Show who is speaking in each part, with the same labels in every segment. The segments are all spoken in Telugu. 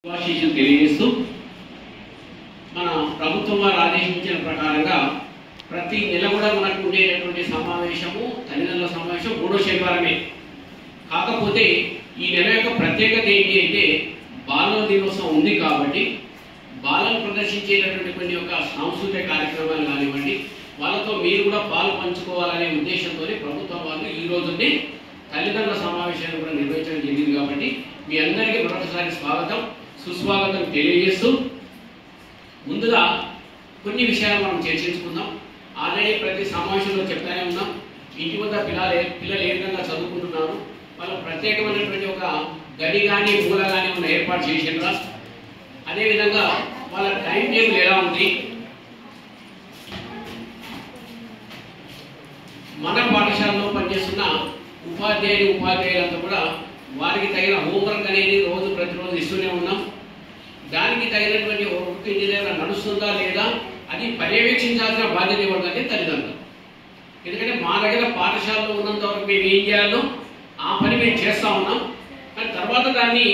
Speaker 1: శుభాశీస్సులు తెలియజేస్తూ మన ప్రభుత్వం వారు ఆదేశించిన ప్రకారంగా ప్రతి నెల కూడా మనకు ఉండేటటువంటి సమావేశము తల్లిదండ్రుల సమావేశం 3వ శనివారమే. కాకపోతే ఈ నెల యొక్క ప్రత్యేకత ఏంటి అంటే బాలల దినోత్సవం ఉంది కాబట్టి బాలలు ప్రదర్శించేటటువంటి కొన్ని యొక్క సాంస్కృతిక కార్యక్రమాలు కానివ్వండి, వాళ్ళతో మీరు కూడా పాలు పంచుకోవాలనే ఉద్దేశంతో ప్రభుత్వం వాళ్ళు ఈ రోజునే తల్లిదండ్రుల సమావేశాన్ని కూడా నిర్వహించడం జరిగింది. కాబట్టి మీ అందరికీ మరొకసారి స్వాగతం సుస్వాగతం తెలియజేస్తూ ముందుగా కొన్ని విషయాలు మనం చర్చించుకుందాం. ఆల్రెడీ ప్రతి సమావేశంలో చెప్తానే ఉన్నాం, ఇంటి వద్ద పిల్లలు ఏ విధంగా చదువుకుంటున్నారు, వాళ్ళకు ప్రత్యేకమైనటువంటి ఒక గది కానీ మూల కానీ ఉన్న ఏర్పాటు చేసినరా, అదేవిధంగా వాళ్ళ టైం టేబుల్ ఎలా ఉంది, మన పాఠశాలలో పనిచేస్తున్న ఉపాధ్యాయులంతా కూడా వారికి తగిన హోంవర్క్ అనేది ప్రతిరోజు ఇస్తూనే ఉన్నాం. దానికి తగినటువంటి వర్క్ ఇంజనీర్ నడుస్తుందా లేదా అది పర్యవేక్షించాల్సిన బాధ్యత ఎవరికంటే తల్లిదండ్రులు. ఎందుకంటే మా దగ్గర పాఠశాలలో ఉన్నంత వరకు మేము ఏం చేయాలో ఆ పని మేము చేస్తూ ఉన్నాం. కానీ తర్వాత దాన్ని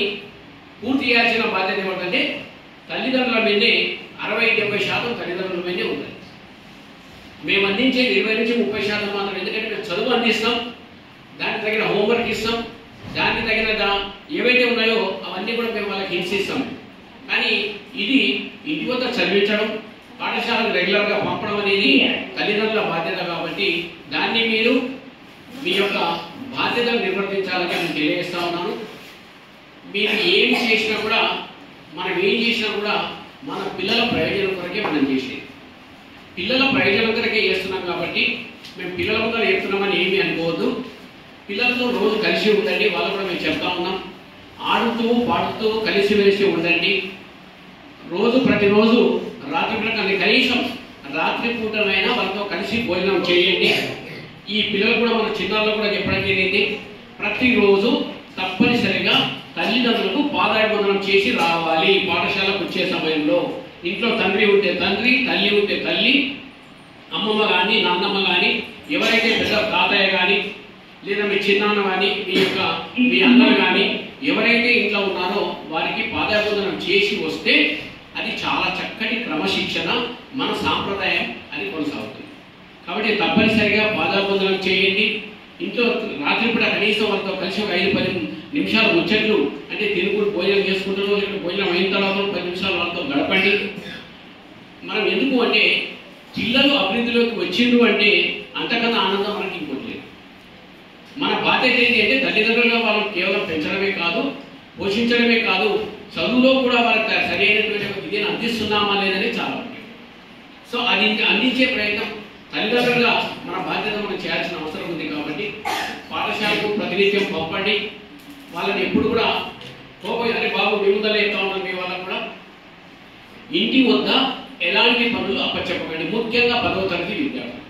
Speaker 1: పూర్తి చేయాల్సిన బాధ్యత ఎవరికంటే తల్లిదండ్రుల మీదే 60-70% తల్లిదండ్రుల మీదే ఉంటుంది. మేము అందించేది 20-30% మాత్రం. ఎందుకంటే మేము చదువు అందిస్తాం, దానికి తగిన హోంవర్క్ ఇస్తాం, దానికి తగిన ఏవైతే ఉన్నాయో అవన్నీ కూడా మేము వాళ్ళకి హింసిస్తాం. కానీ ఇది ఇంటి వద్ద చదివించడం, పాఠశాలకు రెగ్యులర్గా పంపడం అనేది తల్లిదండ్రుల బాధ్యత. కాబట్టి దాన్ని మీరు మీ యొక్క బాధ్యతను నిర్వర్తించాలని నేను తెలియజేస్తా ఉన్నాను. మీరు ఏం చేసినా కూడా మన పిల్లల ప్రయోజనం కొరకే మనం చేసేది. పిల్లల ప్రయోజనం కొరకే చేస్తున్నాం కాబట్టి మేము పిల్లల ముందర చెప్తున్నామని ఏమీ అనుకోవద్దు. పిల్లలతో రోజు కలిసి ఉండండి, వాళ్ళు కూడా మేము చెప్తా ఉన్నాం. ఆడుతూ పాడుతూ కలిసిమెలిసి ఉండండి. ప్రతిరోజు రాత్రి పూట కనీసం రాత్రి పూటనైనా వాళ్ళతో కలిసి భోజనం చేయండి. ఈ పిల్లలు కూడా మన చిన్నాల్లో కూడా చెప్పడం జరిగింది, ప్రతిరోజు తప్పనిసరిగా తల్లిదండ్రులకు పాదాభివందనం చేసి రావాలి. పాఠశాలకు వచ్చే సమయంలో ఇంట్లో తండ్రి ఉంటే తండ్రి, తల్లి ఉంటే తల్లి, అమ్మమ్మ కానీ నాన్నమ్మ కానీ, ఎవరైతే పెద్ద తాతయ్య కానీ లేదా మీ చిన్నాన్న కానీ మీ అన్నలు కానీ ఎవరైతే ఇంట్లో ఉన్నారో వారికి పాదాభివందనం చేసి వస్తే అది చాలా చక్కటి క్రమశిక్షణ, మన సాంప్రదాయం అది కొనసాగుతుంది. కాబట్టి తప్పనిసరిగా పాదాభివందనం చేయండి. ఇంట్లో రాత్రిపూట కనీసం వాళ్ళతో కలిసి ఒక 5-10 నిమిషాలు ముచ్చట్లు అంటే తిరుగుడు భోజనం చేసుకుంటారో లేకపోతే భోజనం అయిన తర్వాత 10 నిమిషాలు వాళ్ళతో గడపండి. మనం ఎందుకు అంటే పిల్లలు అభివృద్ధిలోకి వచ్చిండ్రు అంటే అంతకన్నా ఆనందం మనకి ఇంకోటి లేదు. మన బాధ్యత ఏంటి అంటే తల్లిదండ్రులుగా వాళ్ళని కేవలం పెంచడమే కాదు, పోషించడమే కాదు, చదువులో కూడా వాళ్ళకి సరైనటువంటి విద్యను అందిస్తున్నామా లేదని చాలా ముఖ్యం. సో అది అందించే ప్రయత్నం తల్లిదండ్రులుగా మన బాధ్యత మనం చేయాల్సిన అవసరం ఉంది. కాబట్టి పాఠశాలకు ప్రతినిత్యం పంపండి. వాళ్ళని ఎప్పుడు కూడా అరే బాబు విముదలు ఎత్తా ఉన్నాం, మీ వాళ్ళకు కూడా ఇంటి వద్ద ఎలాంటి పనులు అప్పచెప్పకండి. ముఖ్యంగా 10వ తరగతి విద్యార్థులు.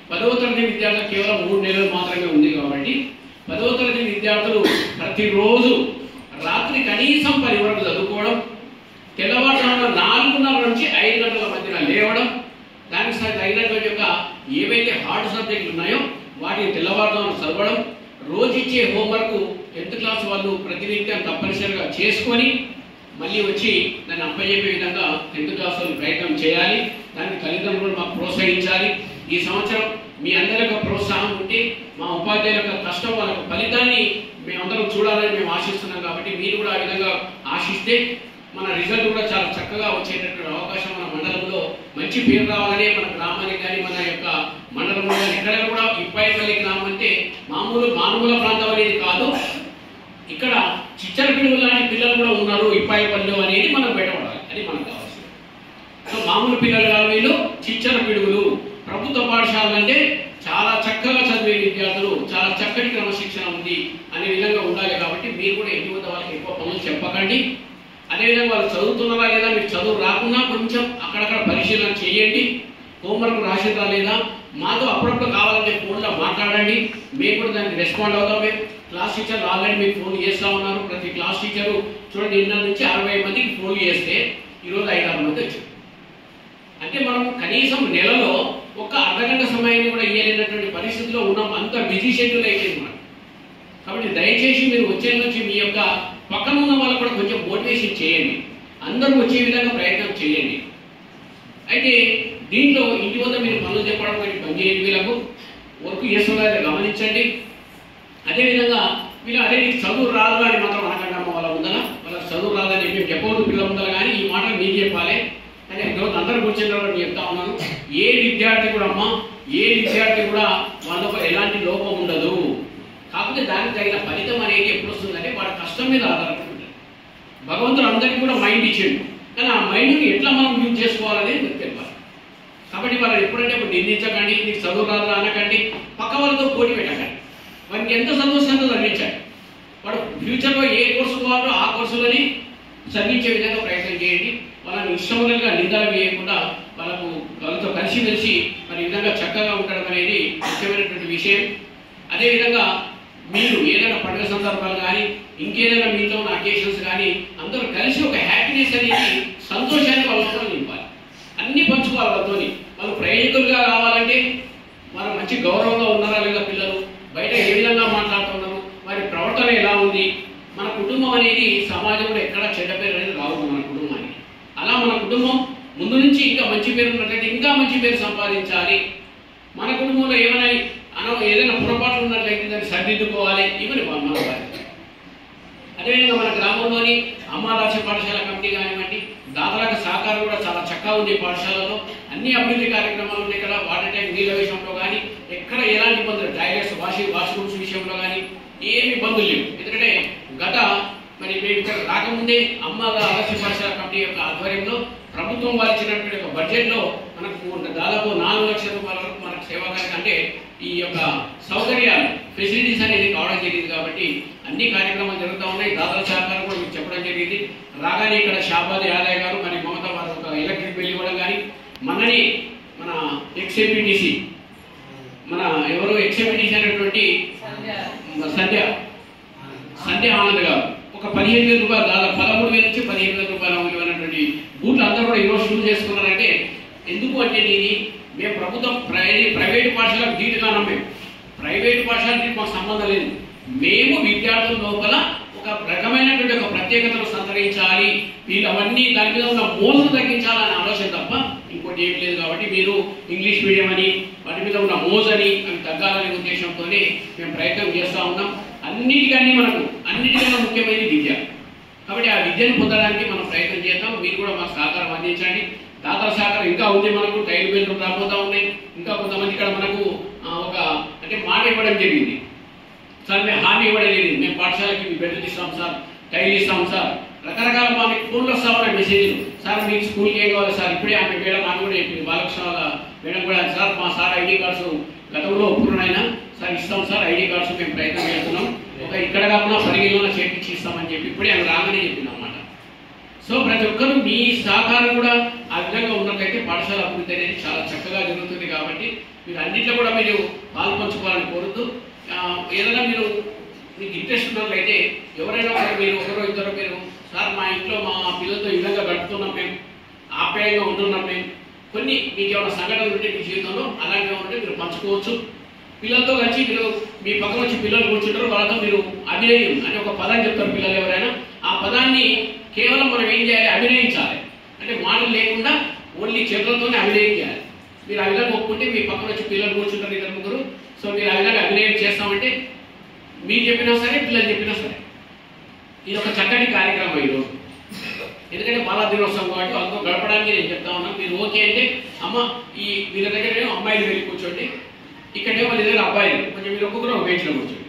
Speaker 1: 10వ తరగతి విద్యార్థులు కేవలం 3 నెలలు మాత్రమే ఉంది. కాబట్టి 10వ తరగతి విద్యార్థులు ప్రతిరోజు రాత్రి కనీసం 10 వరకు చదువుకోవడం, తెల్లవారుజామున 4:30 నుంచి 5 గంటల మధ్యన లేవడం, దానికి తగినటువంటి యొక్క ఏవైతే హార్డ్ సబ్జెక్టులు ఉన్నాయో వాటిని తెల్లవారుజామున చదవడం, రోజు ఇచ్చే హోంవర్క్ 10th క్లాస్ వాళ్ళు ప్రతినిత్యం తప్పనిసరిగా చేసుకొని మళ్ళీ వచ్చి దాన్ని అప్పచెప్పే విధంగా 10th క్లాస్ వాళ్ళు ప్రయత్నం చేయాలి. దానికి తల్లిదండ్రులు మాకు ప్రోత్సహించాలి. ఈ సంవత్సరం మీ అందరి యొక్క ప్రోత్సాహం ఉంటే మా ఉపాధ్యాయుల యొక్క కష్టం వాళ్ళ ఫలితాన్ని మేమందరం చూడాలని మేము ఆశిస్తున్నాం. కాబట్టి మీరు కూడా ఆ విధంగా ఆశిస్తే మన రిజల్ట్ కూడా చాలా చక్కగా వచ్చేటటువంటి అవకాశం మన మండలంలో మంచి పేరు రావాలని మన గ్రామానికి కానీ మన యొక్క మండలంలో కానీ ఎక్కడ కూడా ఇప్పాయిపల్లి గ్రామం అంటే మామూలు ప్రాంతం అనేది కాదు. ఇక్కడ చిచ్చర పిడుగులు లాంటి పిల్లలు కూడా ఉన్నారు ఇప్పాయిపల్లి అనేది మనం బయటపడాలి. అది మనకు కావాల్సింది. సో మామూలు పిల్లలు కాదు, వీళ్ళు చిచ్చర పిడుగులు. ప్రభుత్వ పాఠశాలలు అంటే చాలా చక్కగా చదివే విద్యార్థులు, చాలా చక్కటి క్రమశిక్షణ ఉంది అనే విధంగా ఉండాలి. కాబట్టి మీరు కూడా ఇంటి వద్ద వాళ్ళకి ఎక్కువ పనులు చెప్పకండి. అదేవిధంగా వాళ్ళు చదువుతున్నారా లేదా, మీకు చదువు రాకున్నా కొంచెం అక్కడక్కడ పరిశీలన చేయండి. హోంవర్క్ రాసిందా లేదా మాతో అప్పుడప్పుడు కావాలంటే ఫోన్లో మాట్లాడండి. మేము కూడా దానికి రెస్పాండ్ అవుతామే. క్లాస్ టీచర్లు ఆల్రెడీ మీకు ఫోన్ చేస్తూ ఉన్నారు. ప్రతి క్లాస్ టీచరు చూడండి, నిన్న నుంచి 60 మందికి ఫోన్ చేస్తే ఈరోజు 5-6 మంది వచ్చారు. అంటే మనం కనీసం నెలలో ఒక అర్ధగంట సమయాన్ని కూడా ఇవ్వలేనటువంటి పరిస్థితిలో ఉన్నాం. అంత బిజీ షెడ్యూల్ అయిపోయింది మనం. కాబట్టి దయచేసి మీరు వచ్చే నుంచి మీ యొక్క పక్కన ఉన్న వాళ్ళకు కూడా కొంచెం మోటివేషన్ చేయండి, అందరూ వచ్చే విధంగా ప్రయత్నం చేయండి. అయితే దీంట్లో ఇంటి వద్ద మీరు పనులు చెప్పడం కానీ బంద్ చేయండి, వీళ్ళకు వర్క్ చేస్తున్నది గమనించండి. అదేవిధంగా వీళ్ళు అదే నీకు చదువు రాదు అని మాత్రం అనకండి అమ్మ వాళ్ళ ముందర, వాళ్ళకి చదువు రాదని చెప్పి చెప్పవద్దు పిల్లల ముందర, కానీ ఈ మాట మీకు చెప్పాలి. అంటే ఈరోజు అందరూ కూర్చున్న నేను చెప్తా ఉన్నాను, ఏ విద్యార్థి కూడా అమ్మ, ఏ విద్యార్థి కూడా వాళ్ళకు ఎలాంటి లోపం ఉండదు. కాకపోతే దానికి తగిన ఫలితం అనేది ఎప్పుడు వస్తుందంటే వాడి కష్టం మీద ఆధారపడి ఉంటుంది. భగవంతుడు అందరికీ కూడా మైండ్ ఇచ్చిండు, కానీ ఆ మైండ్ని ఎట్లా మనం యూజ్ చేసుకోవాలనేది మీకు తెలియాలి. కాబట్టి వాళ్ళని ఎప్పుడంటే అప్పుడు నిందించకండి, నీకు చదువు రాదు అనకండి, పక్క వాళ్ళతో పోటీ పెట్టకండి. వారికి ఎంత సంతోషంతో చదివించాలి, వాడు ఫ్యూచర్లో ఏ కోర్సు కావాలో ఆ కోర్సులని చదివించే విధంగా ప్రయత్నం చేయండి. వాళ్ళని ఇష్టములుగా నిందలు వేయకుండా వాళ్ళతో కలిసిమెలిసి మరి ఈ విధంగా చక్కగా ఉండడం అనేది ముఖ్యమైనటువంటి విషయం. అదేవిధంగా మీరు ఏదైనా పండుగ సందర్భాలు కానీ ఇంకేదైనా మీతో ఉన్న అకేషన్స్ కానీ అందరూ కలిసి ఒక హ్యాపీనెస్ అనేది, సంతోషాన్ని వాళ్ళతో నింపాలి, అన్ని పంచుకోవాలి వాళ్ళతో. వాళ్ళు ప్రయోజకులుగా కావాలంటే వాళ్ళు మంచి గౌరవంగా ఉన్నారా లేదా, పిల్లలు బయట ఏ విధంగా మాట్లాడుతున్నారు, వారి ప్రవర్తన ఎలా ఉంది, మన కుటుంబం అనేది సమాజంలో ఎక్కడ చెడ్డ పేరు అనేది రావద్దు మన కుటుంబానికి. అలా మన కుటుంబం ముందు నుంచి ఇంకా మంచి పేరు ఉన్నట్లయితే ఇంకా మంచి పేరు సంపాదించాలి. మన కుటుంబంలో ఏదైనా పొరపాట్లు ఉన్నట్లయితే దాన్ని సరిదిద్దుకోవాలి, ఇవన్నీ మన బాధ్యత. అదేవిధంగా మన గ్రామంలోని అమ్మాదాస్య పాఠశాల కమిటీ కానివ్వండి, దాతలకు సహకారం కూడా చాలా చక్కగా ఉంది. పాఠశాలలో అన్ని అభివృద్ధి కార్యక్రమాలు ఉన్నాయి. ఇక్కడ వాటర్ ట్యాంక్ నీళ్ళ విషయంలో కానీ ఎక్కడ ఎలాంటి ఇబ్బందులు, టాయిలెట్స్ వాష్రూమ్స్ విషయంలో కానీ ఏమి ఇబ్బందులు లేవు. ఎందుకంటే మరి మేము ఇక్కడ రాకముందే అమ్మాదాస్య పాఠశాల కమిటీ యొక్క ఆధ్వర్యంలో ప్రభుత్వం వారు ఇచ్చినటువంటి ఒక బడ్జెట్లో మనకు దాదాపు 4 లక్షల రూపాయల వరకు మనకు సేవాకార్యం అంటే ఈ యొక్క సౌకర్యాలు ఫెసిలిటీస్ అనేది కావడం జరిగింది. కాబట్టి అన్ని కార్యక్రమాలు జరుగుతూ ఉన్నాయి. దాతల సహకారం కూడా మీకు చెప్పడం జరిగింది. రాగానే ఇక్కడ షాబాద్ యాదయ్య గారు మరి మమత వారు ఒక ఎలక్ట్రిక్ బిల్ ఇవ్వడం కానీ, మనని మన ఎక్స్ఎంపీటీసీ మన ఎవరు ఎక్స్ఎంపీటీసీ అనేటువంటి సంధ్య ఆనంద్ గారు ఒక 15,000 రూపాయలు, దాదాపు 13,000 నుంచి 15,000 రూపాయలు అమలైనటువంటి బూట్లు అందరూ కూడా ఈరోజు షూజ్ చేసుకున్నారంటే ఎందుకు అంటే మేము ప్రభుత్వం ప్రైవేటు పాఠశాలకు ధీటుగా నమ్మేము. ప్రైవేటు పాఠశాలకి మాకు సంబంధం లేదు. మేము విద్యార్థుల లోపల ఒక రకమైనటువంటి ఒక ప్రత్యేకతను సంతరించాలి, వీళ్ళు అవన్నీ దాని మీద ఉన్న మోజును తగ్గించాలనే ఆలోచన తప్ప ఇంకోటి ఏమి లేదు. కాబట్టి మీరు ఇంగ్లీష్ మీడియం అని వాటి మీద ఉన్న మోజని అవి తగ్గాలనే ఉద్దేశంతోనే మేము ప్రయత్నం చేస్తూ ఉన్నాం. అన్నిటికన్నా ముఖ్యమైనది విద్య. కాబట్టి ఆ విద్యను పొందడానికి మనం ప్రయత్నం చేద్దాం. మీరు కూడా మాకు సహకారం అందించండి. దాతల సహకారం ఇంకా ఉంది. మనకు టైల్ బెల్లు రాబోతూ ఉన్నాయి. ఇంకా కొంతమంది ఇక్కడ మనకు అంటే మాట ఇవ్వడం జరిగింది సార్, మేము హామీ ఇవ్వడం జరిగింది, మేము పాఠశాలకి బెడ్లు ఇస్తాం సార్, టైల్ ఇస్తాం సార్, రకరకాల మనకి ఫోన్లో వస్తా ఉన్నాయి మెసేజ్లు. సార్ మీకు స్కూల్కి ఏం కావాలి సార్, ఇప్పుడే ఆమె మేడం నాకు కూడా చెప్పింది, బాలకృష్ణ మేడం కూడా, సార్ మా సార్ ఐడి కార్డ్స్ గతంలో ఒప్పుకున్నాయినా సార్ ఇస్తాం సార్, ఐడి కార్డ్స్ మేము ప్రయత్నం చేస్తున్నాం, ఇక్కడ కాకుండా పరిగిలోనే చేపించి ఇస్తామని చెప్పి ఇప్పుడే ఆమె రాగానే చెప్పింది అన్నమాట. సో ప్రతి ఒక్కరూ మీ సహకారం కూడా ఆ విధంగా ఉన్నట్లయితే పాఠశాల అభివృద్ధి అనేది చాలా చక్కగా జరుగుతుంది. కాబట్టి మీరు అన్నింటిలో కూడా మీరు పాల్పంచుకోవాలని కోరుతూ, ఏదైనా మీకు ఇంట్రెస్ట్ ఉన్నట్లయితే ఎవరైనా మీరు ఒకరో ఇద్దరు మీరు సార్ మా ఇంట్లో మా పిల్లలతో ఈ విధంగా గడుపుతున్నాం, మేము ఆప్యాయంగా ఉంటున్నాం, మేము కొన్ని మీకు ఏమైనా సంఘటనలు ఉంటే మీ జీవితంలో అలాంటివి ఉంటే మీరు పంచుకోవచ్చు. పిల్లలతో కలిసి మీరు మీ పక్కన వచ్చి పిల్లలు కూర్చుంటారు, వాళ్ళతో మీరు అభినయం అంటే ఒక పదాన్ని చెప్తారు పిల్లలు ఎవరైనా, ఆ పదాన్ని కేవలం మనం ఏం చేయాలి, అభినయించాలి. అంటే మాటలు లేకుండా ఓన్లీ చేతులతోనే అభినయం చేయాలి. మీరు ఆ విధంగా ఒప్పుకుంటే మీ పక్కన వచ్చి పిల్లలు కూర్చుంటారు 2-3, సో మీరు ఆ విధంగా అభినయం చేస్తామంటే మీరు చెప్పినా సరే పిల్లలు చెప్పినా సరే ఇది ఒక చక్కటి కార్యక్రమం ఈరోజు. ఎందుకంటే బాల దినోత్సవం కాబట్టి వాళ్ళతో గడపడానికి నేను చెప్తా ఉన్నాను. మీరు ఓకే అంటే అమ్మ వీళ్ళ దగ్గర అమ్మాయిలు వెళ్ళి కూర్చోండి, ఇక్కడేమో వాళ్ళ దగ్గర అబ్బాయిలు కొంచెం మీరు ఒక్కొక్కరు ఒక బెంచ్లో కూర్చోండి,